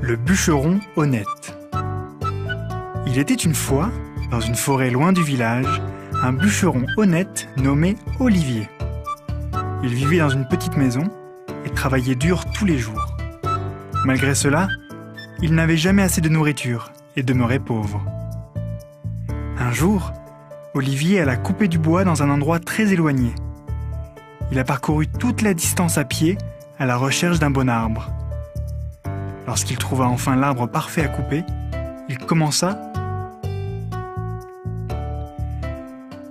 Le bûcheron honnête. Il était une fois, dans une forêt loin du village, un bûcheron honnête nommé Olivier. Il vivait dans une petite maison et travaillait dur tous les jours. Malgré cela, il n'avait jamais assez de nourriture et demeurait pauvre. Un jour, Olivier alla couper du bois dans un endroit très éloigné. Il a parcouru toute la distance à pied à la recherche d'un bon arbre. Lorsqu'il trouva enfin l'arbre parfait à couper, il commença.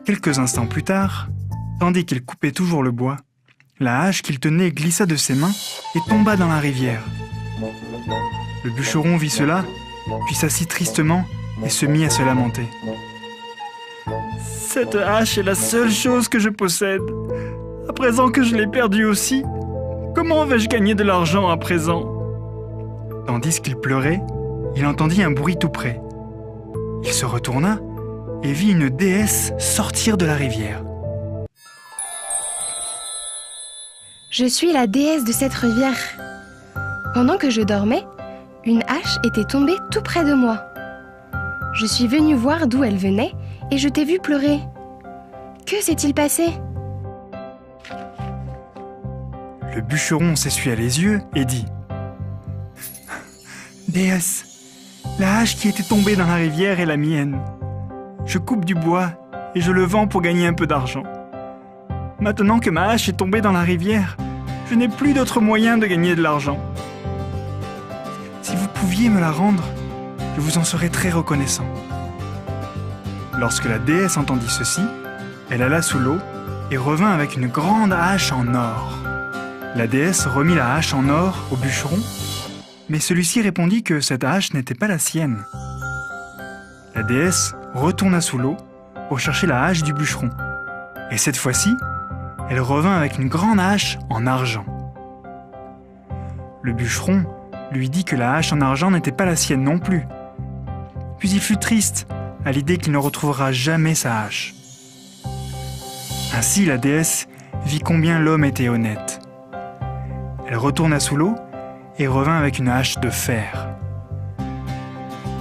Quelques instants plus tard, tandis qu'il coupait toujours le bois, la hache qu'il tenait glissa de ses mains et tomba dans la rivière. Le bûcheron vit cela, puis s'assit tristement et se mit à se lamenter. « Cette hache est la seule chose que je possède. À présent que je l'ai perdue aussi, comment vais-je gagner de l'argent à présent ?» Tandis qu'il pleurait, il entendit un bruit tout près. Il se retourna et vit une déesse sortir de la rivière. « Je suis la déesse de cette rivière. Pendant que je dormais, une hache était tombée tout près de moi. Je suis venue voir d'où elle venait et je t'ai vu pleurer. Que s'est-il passé ?» Le bûcheron s'essuya les yeux et dit « Déesse, la hache qui était tombée dans la rivière est la mienne. Je coupe du bois et je le vends pour gagner un peu d'argent. Maintenant que ma hache est tombée dans la rivière, je n'ai plus d'autre moyen de gagner de l'argent. Si vous pouviez me la rendre, je vous en serais très reconnaissant. » Lorsque la déesse entendit ceci, elle alla sous l'eau et revint avec une grande hache en or. La déesse remit la hache en or au bûcheron, mais celui-ci répondit que cette hache n'était pas la sienne. La déesse retourna sous l'eau pour chercher la hache du bûcheron. Et cette fois-ci, elle revint avec une grande hache en argent. Le bûcheron lui dit que la hache en argent n'était pas la sienne non plus. Puis il fut triste à l'idée qu'il ne retrouvera jamais sa hache. Ainsi la déesse vit combien l'homme était honnête. Elle retourna sous l'eau et revint avec une hache de fer.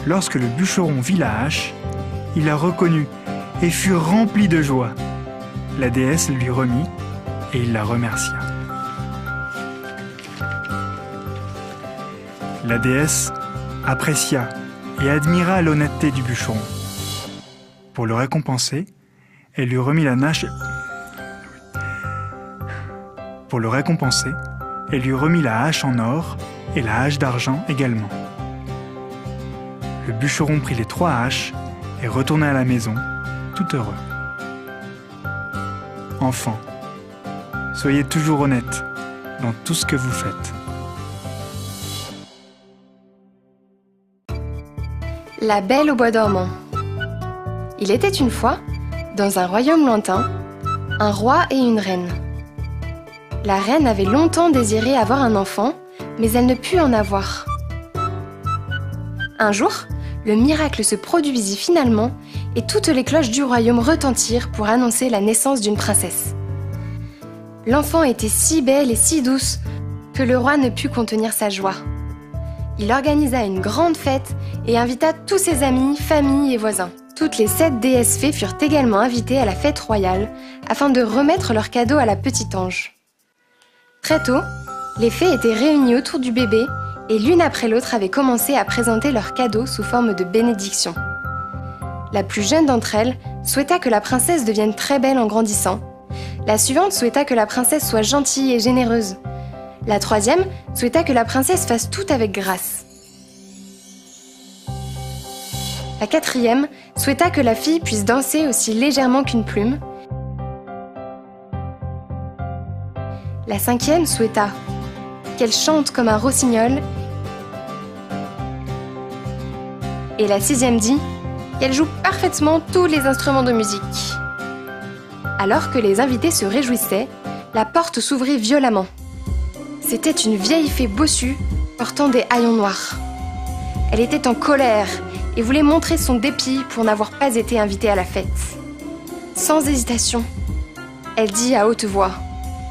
Lorsque le bûcheron vit la hache, il la reconnut et fut rempli de joie. La déesse lui remit et il la remercia. La déesse apprécia et admira l'honnêteté du bûcheron. Pour le récompenser, elle lui remit la hache. Pour le récompenser, elle lui remit la hache en or et la hache d'argent également. Le bûcheron prit les 3 haches et retourna à la maison, tout heureux. Enfants, soyez toujours honnêtes dans tout ce que vous faites. La Belle au bois dormant. Il était une fois, dans un royaume lointain, un roi et une reine. La reine avait longtemps désiré avoir un enfant, mais elle ne put en avoir. Un jour, le miracle se produisit finalement et toutes les cloches du royaume retentirent pour annoncer la naissance d'une princesse. L'enfant était si belle et si douce que le roi ne put contenir sa joie. Il organisa une grande fête et invita tous ses amis, familles et voisins. Toutes les 7 déesses fées furent également invitées à la fête royale afin de remettre leurs cadeaux à la petite ange. Très tôt, les fées étaient réunies autour du bébé et l'une après l'autre avait commencé à présenter leurs cadeaux sous forme de bénédiction. La plus jeune d'entre elles souhaita que la princesse devienne très belle en grandissant. La suivante souhaita que la princesse soit gentille et généreuse. La troisième souhaita que la princesse fasse tout avec grâce. La quatrième souhaita que la fille puisse danser aussi légèrement qu'une plume. La cinquième souhaita qu'elle chante comme un rossignol. Et la sixième dit qu'elle joue parfaitement tous les instruments de musique. Alors que les invités se réjouissaient, la porte s'ouvrit violemment. C'était une vieille fée bossue portant des haillons noirs. Elle était en colère et voulait montrer son dépit pour n'avoir pas été invitée à la fête. Sans hésitation, elle dit à haute voix :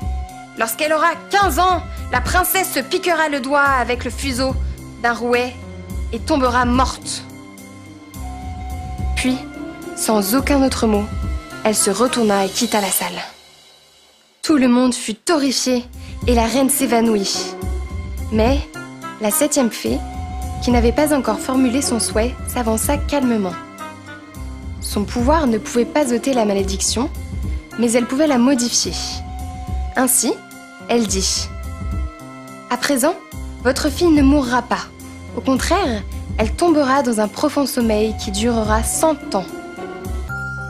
« Lorsqu'elle aura 15 ans, la princesse se piquera le doigt avec le fuseau d'un rouet et tombera morte. » Puis, sans aucun autre mot, elle se retourna et quitta la salle. Tout le monde fut horrifié et la reine s'évanouit. Mais la 7e fée, qui n'avait pas encore formulé son souhait, s'avança calmement. Son pouvoir ne pouvait pas ôter la malédiction, mais elle pouvait la modifier. Ainsi, elle dit : « À présent, votre fille ne mourra pas. Au contraire, elle tombera dans un profond sommeil qui durera 100 ans. »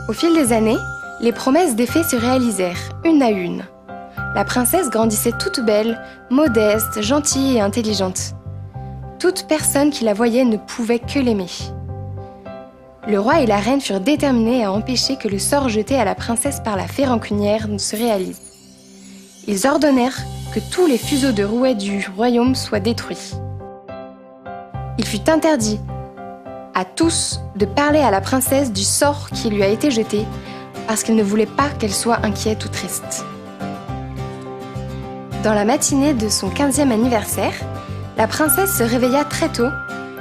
Au fil des années, les promesses des fées se réalisèrent, une à une. La princesse grandissait toute belle, modeste, gentille et intelligente. Toute personne qui la voyait ne pouvait que l'aimer. Le roi et la reine furent déterminés à empêcher que le sort jeté à la princesse par la fée rancunière ne se réalise. Ils ordonnèrent que tous les fuseaux de rouet du royaume soient détruits. Il fut interdit à tous de parler à la princesse du sort qui lui a été jeté, parce qu'ils ne voulaient pas qu'elle soit inquiète ou triste. Dans la matinée de son 15e anniversaire, la princesse se réveilla très tôt,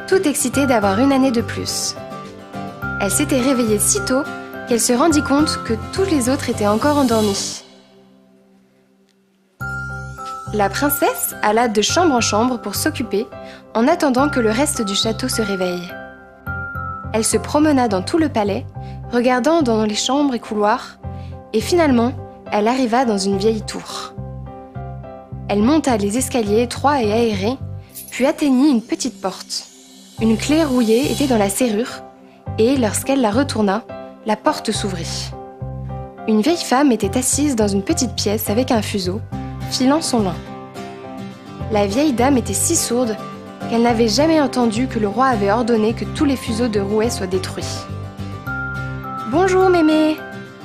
toute excitée d'avoir une année de plus. Elle s'était réveillée si tôt qu'elle se rendit compte que tous les autres étaient encore endormis. La princesse alla de chambre en chambre pour s'occuper, en attendant que le reste du château se réveille. Elle se promena dans tout le palais, regardant dans les chambres et couloirs, et finalement, elle arriva dans une vieille tour. Elle monta les escaliers étroits et aérés, puis atteignit une petite porte. Une clé rouillée était dans la serrure, et lorsqu'elle la retourna, la porte s'ouvrit. Une vieille femme était assise dans une petite pièce avec un fuseau, filant son lin. La vieille dame était si sourde qu'elle n'avait jamais entendu que le roi avait ordonné que tous les fuseaux de rouet soient détruits. « Bonjour, mémé !»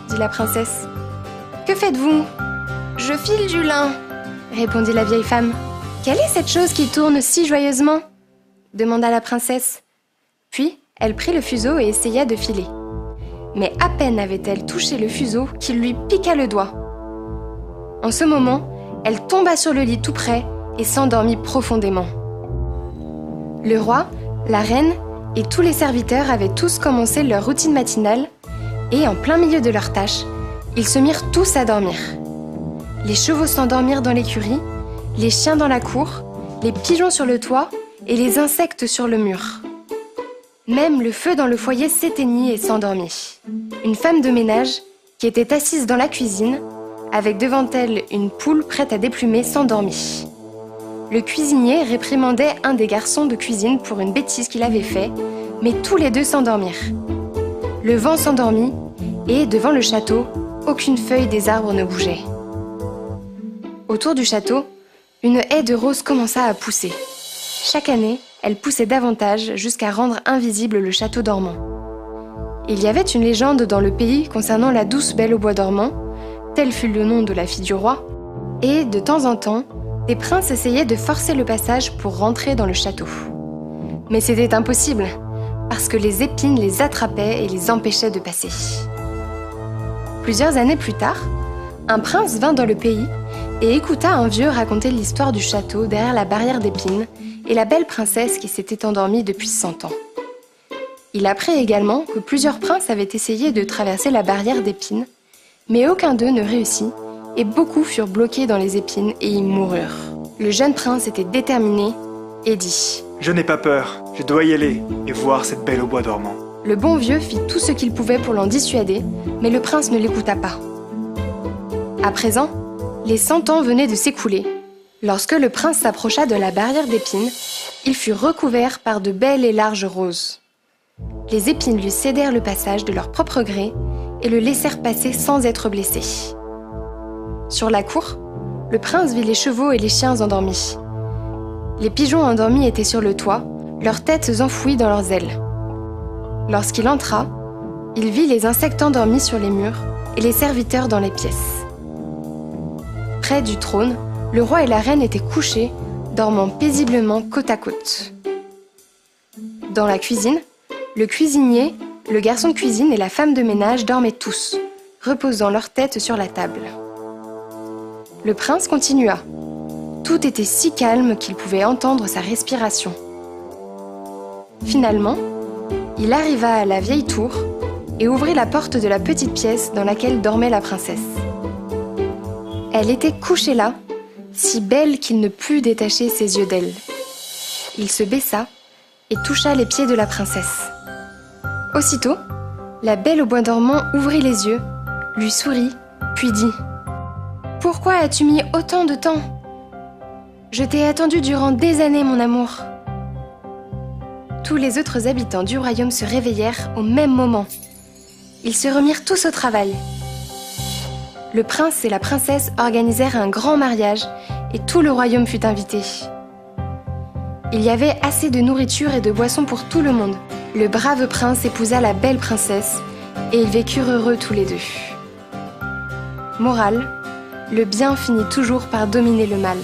dit la princesse. « Que faites-vous ?»« Je file du lin !» répondit la vieille femme. « Quelle est cette chose qui tourne si joyeusement ?» demanda la princesse. Puis, elle prit le fuseau et essaya de filer. Mais à peine avait-elle touché le fuseau qu'il lui piqua le doigt. En ce moment, elle tomba sur le lit tout près et s'endormit profondément. Le roi, la reine et tous les serviteurs avaient tous commencé leur routine matinale et, en plein milieu de leurs tâches, ils se mirent tous à dormir. Les chevaux s'endormirent dans l'écurie, les chiens dans la cour, les pigeons sur le toit et les insectes sur le mur. Même le feu dans le foyer s'éteignit et s'endormit. Une femme de ménage, qui était assise dans la cuisine, avec devant elle une poule prête à déplumer, s'endormit. Le cuisinier réprimandait un des garçons de cuisine pour une bêtise qu'il avait fait, mais tous les deux s'endormirent. Le vent s'endormit et, devant le château, aucune feuille des arbres ne bougeait. Autour du château, une haie de roses commença à pousser. Chaque année, elle poussait davantage jusqu'à rendre invisible le château dormant. Il y avait une légende dans le pays concernant la douce belle au bois dormant, tel fut le nom de la fille du roi, et de temps en temps, des princes essayaient de forcer le passage pour rentrer dans le château. Mais c'était impossible, parce que les épines les attrapaient et les empêchaient de passer. Plusieurs années plus tard, un prince vint dans le pays et écouta un vieux raconter l'histoire du château derrière la barrière d'épines et la belle princesse qui s'était endormie depuis 100 ans. Il apprit également que plusieurs princes avaient essayé de traverser la barrière d'épines, mais aucun d'eux ne réussit, et beaucoup furent bloqués dans les épines et y moururent. Le jeune prince était déterminé et dit : « Je n'ai pas peur, je dois y aller et voir cette belle au bois dormant. » Le bon vieux fit tout ce qu'il pouvait pour l'en dissuader, mais le prince ne l'écouta pas. À présent, les 100 ans venaient de s'écouler. Lorsque le prince s'approcha de la barrière d'épines, il fut recouvert par de belles et larges roses. Les épines lui cédèrent le passage de leur propre gré et le laissèrent passer sans être blessé. Sur la cour, le prince vit les chevaux et les chiens endormis. Les pigeons endormis étaient sur le toit, leurs têtes enfouies dans leurs ailes. Lorsqu'il entra, il vit les insectes endormis sur les murs et les serviteurs dans les pièces. Près du trône, le roi et la reine étaient couchés, dormant paisiblement côte à côte. Dans la cuisine, le cuisinier, le garçon de cuisine et la femme de ménage dormaient tous, reposant leurs têtes sur la table. Le prince continua. Tout était si calme qu'il pouvait entendre sa respiration. Finalement, il arriva à la vieille tour et ouvrit la porte de la petite pièce dans laquelle dormait la princesse. Elle était couchée là, si belle qu'il ne put détacher ses yeux d'elle. Il se baissa et toucha les pieds de la princesse. Aussitôt, la Belle au bois dormant ouvrit les yeux, lui sourit, puis dit « Pourquoi as-tu mis autant de temps ? Je t'ai attendu durant des années, mon amour. » Tous les autres habitants du royaume se réveillèrent au même moment. Ils se remirent tous au travail. Le prince et la princesse organisèrent un grand mariage et tout le royaume fut invité. Il y avait assez de nourriture et de boissons pour tout le monde. Le brave prince épousa la belle princesse et ils vécurent heureux tous les deux. Morale, le bien finit toujours par dominer le mal.